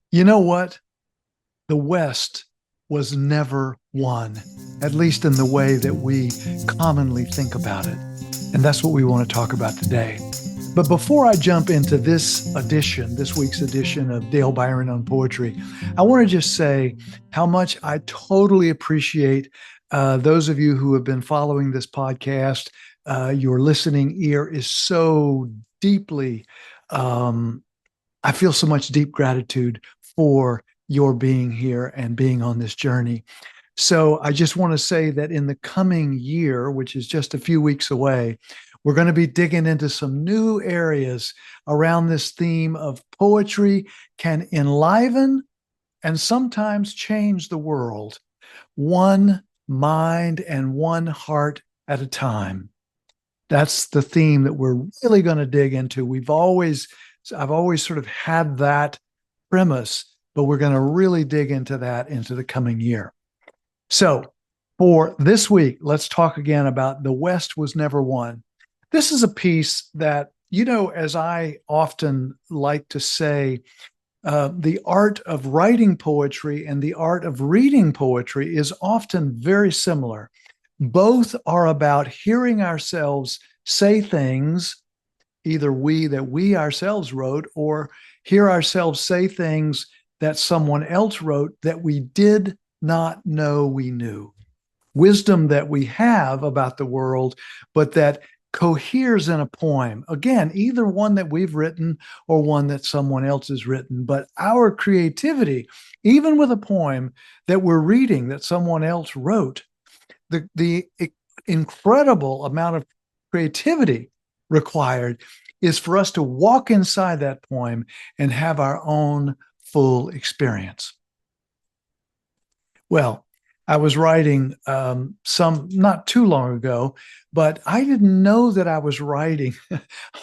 You know what? The West was never one, at least in the way that we commonly think about it. And that's what we want to talk about today. But before I jump into this week's edition of Dale Byron on Poetry, I want to just say how much I totally appreciate those of you who have been following this podcast. Your listening ear is so deeply um, I feel so much deep gratitude for your being here and being on this journey. So I just want to say that in the coming year, which is just a few weeks away, we're going to be digging into some new areas around this theme of poetry can enliven and sometimes change the world, one mind and one heart at a time. That's the theme that we're really going to dig into. I've always sort of had that premise, but we're going to really dig into that into the coming year. So for this week, let's talk again about The West Was Never Won. This is a piece that, as I often like to say, the art of writing poetry and the art of reading poetry is often very similar. Both are about hearing ourselves say things, either we ourselves wrote, or hear ourselves say things that someone else wrote that we did not know we knew. Wisdom that we have about the world, but that coheres in a poem. Again, either one that we've written or one that someone else has written. But our creativity, even with a poem that we're reading that someone else wrote, the incredible amount of creativity required is for us to walk inside that poem and have our own full experience. Well, I was writing some not too long ago, but I didn't know that I was writing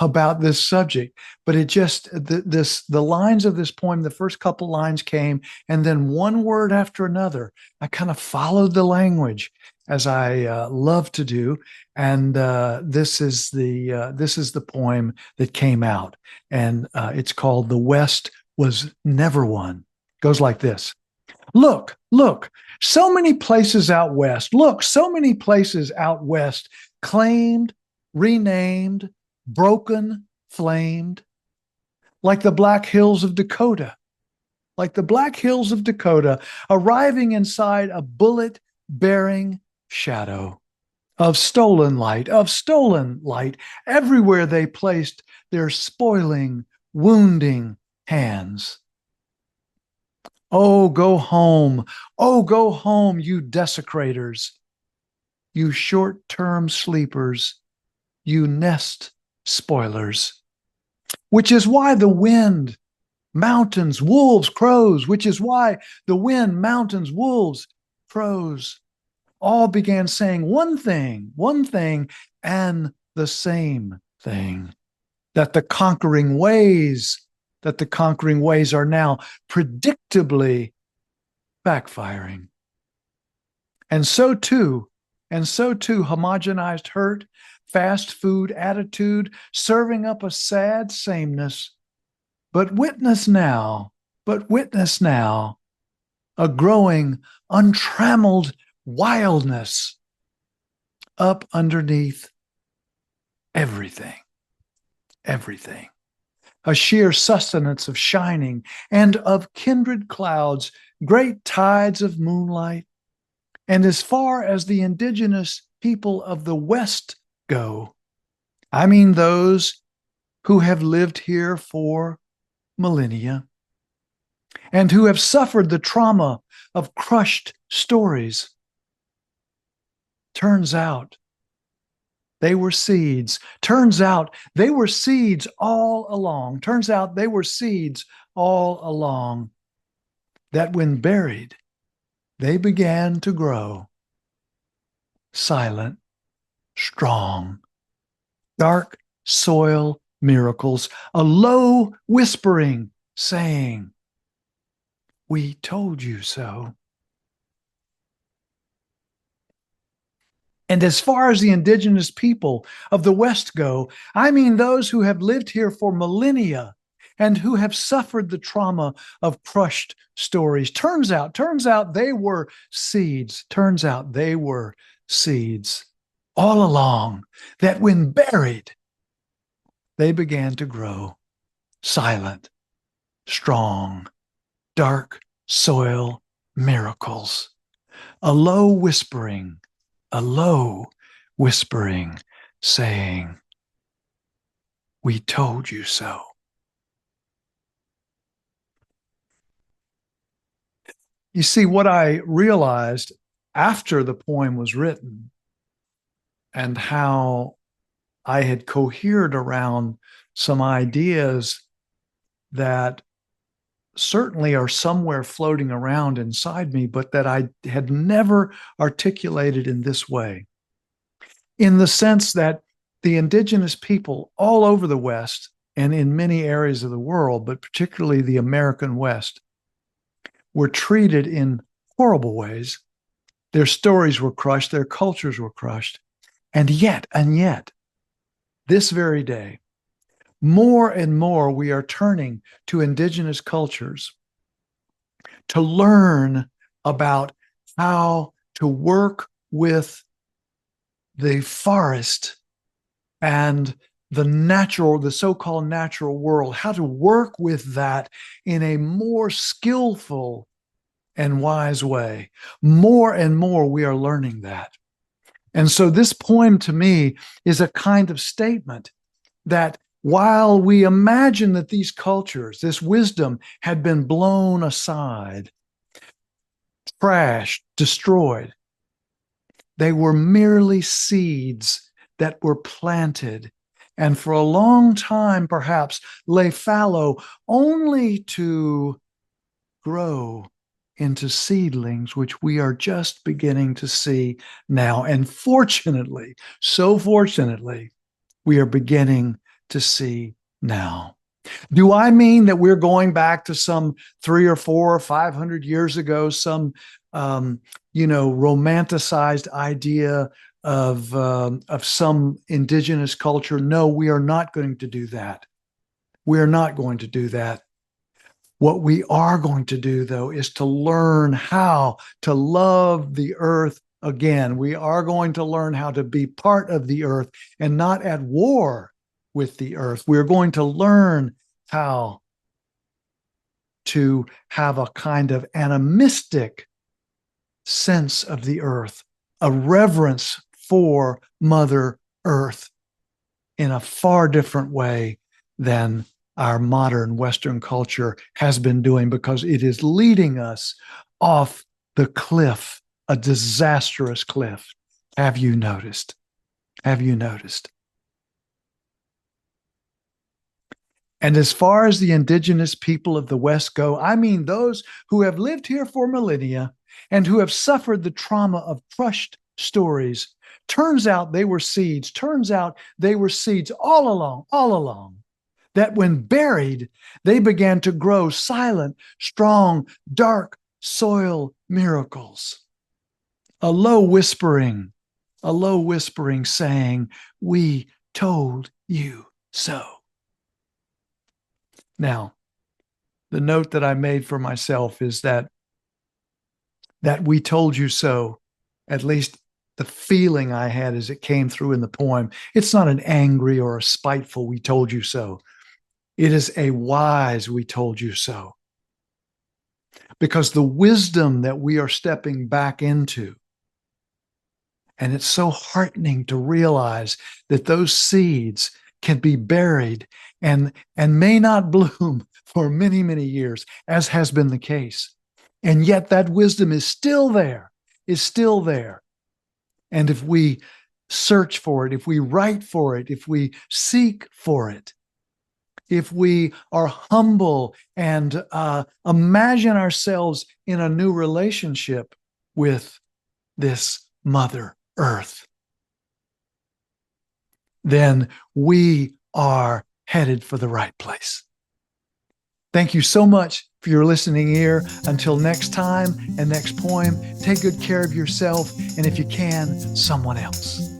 about this subject. But it just the lines of this poem, the first couple lines came, and then one word after another. I kind of followed the language as I love to do, and this is the poem that came out, and it's called "The West Was Never Won." Goes like this. Look, look, so many places out west. Look, so many places out west claimed, renamed, broken, flamed, like the Black Hills of Dakota, like the Black Hills of Dakota, arriving inside a bullet bearing shadow of stolen light. Everywhere they placed their spoiling, wounding hands. Oh, go home. Oh, go home, you desecrators, you short term sleepers, you nest spoilers. Which is why the wind, mountains, wolves, crows, which is why the wind, mountains, wolves, crows all began saying one thing, and the same thing that the conquering ways are now predictably backfiring. And so too, homogenized hurt, fast food attitude, serving up a sad sameness. But witness now, a growing, untrammeled wildness up underneath everything, everything. A sheer sustenance of shining and of kindred clouds, great tides of moonlight. And as far as the indigenous people of the West go, I mean those who have lived here for millennia and who have suffered the trauma of crushed stories. Turns out they were seeds. Turns out they were seeds all along. Turns out they were seeds all along that when buried, they began to grow. Silent, strong, dark soil miracles, a low whispering saying, "We told you so." And as far as the indigenous people of the West go, I mean those who have lived here for millennia and who have suffered the trauma of crushed stories. Turns out they were seeds. Turns out they were seeds all along that when buried, they began to grow silent, strong, dark soil miracles. A low whispering saying, "We told you so." You see, what I realized after the poem was written and how I had cohered around some ideas that certainly are somewhere floating around inside me, but that I had never articulated in this way, in the sense that the indigenous people all over the West and in many areas of the world, but particularly the American West, were treated in horrible ways. Their stories were crushed, their cultures were crushed. And yet, this very day, more and more we are turning to indigenous cultures to learn about how to work with the forest and the so-called natural world, how to work with that in a more skillful and wise way. More and more we are learning that. And so this poem to me is a kind of statement that while we imagine that these cultures, this wisdom had been blown aside, trashed, destroyed, they were merely seeds that were planted and for a long time perhaps lay fallow only to grow into seedlings, which we are just beginning to see now. And fortunately, so fortunately, we are beginning to see now. Do I mean that we're going back to some 300 or 400 or 500 years ago, some romanticized idea of some indigenous culture? No, we are not going to do that. We are not going to do that. What we are going to do, though, is to learn how to love the earth again. We are going to learn how to be part of the earth and not at war with the earth. We're going to learn how to have a kind of animistic sense of the earth, a reverence for Mother Earth in a far different way than our modern Western culture has been doing, because it is leading us off the cliff, a disastrous cliff. Have you noticed? Have you noticed? And as far as the indigenous people of the West go, I mean those who have lived here for millennia and who have suffered the trauma of crushed stories. Turns out they were seeds. Turns out they were seeds all along, that when buried, they began to grow silent, strong, dark soil miracles. A low whispering saying, "We told you so." Now, the note that I made for myself is that "we told you so," at least the feeling I had as it came through in the poem, it's not an angry or a spiteful "we told you so." It is a wise "we told you so." Because the wisdom that we are stepping back into, and it's so heartening to realize that those seeds can be buried and may not bloom for many, many years, as has been the case. And yet that wisdom is still there, And if we search for it, if we write for it, if we seek for it, if we are humble and imagine ourselves in a new relationship with this Mother Earth, then we are headed for the right place. Thank you so much for your listening ear. Until next time and next poem, take good care of yourself, and if you can, someone else.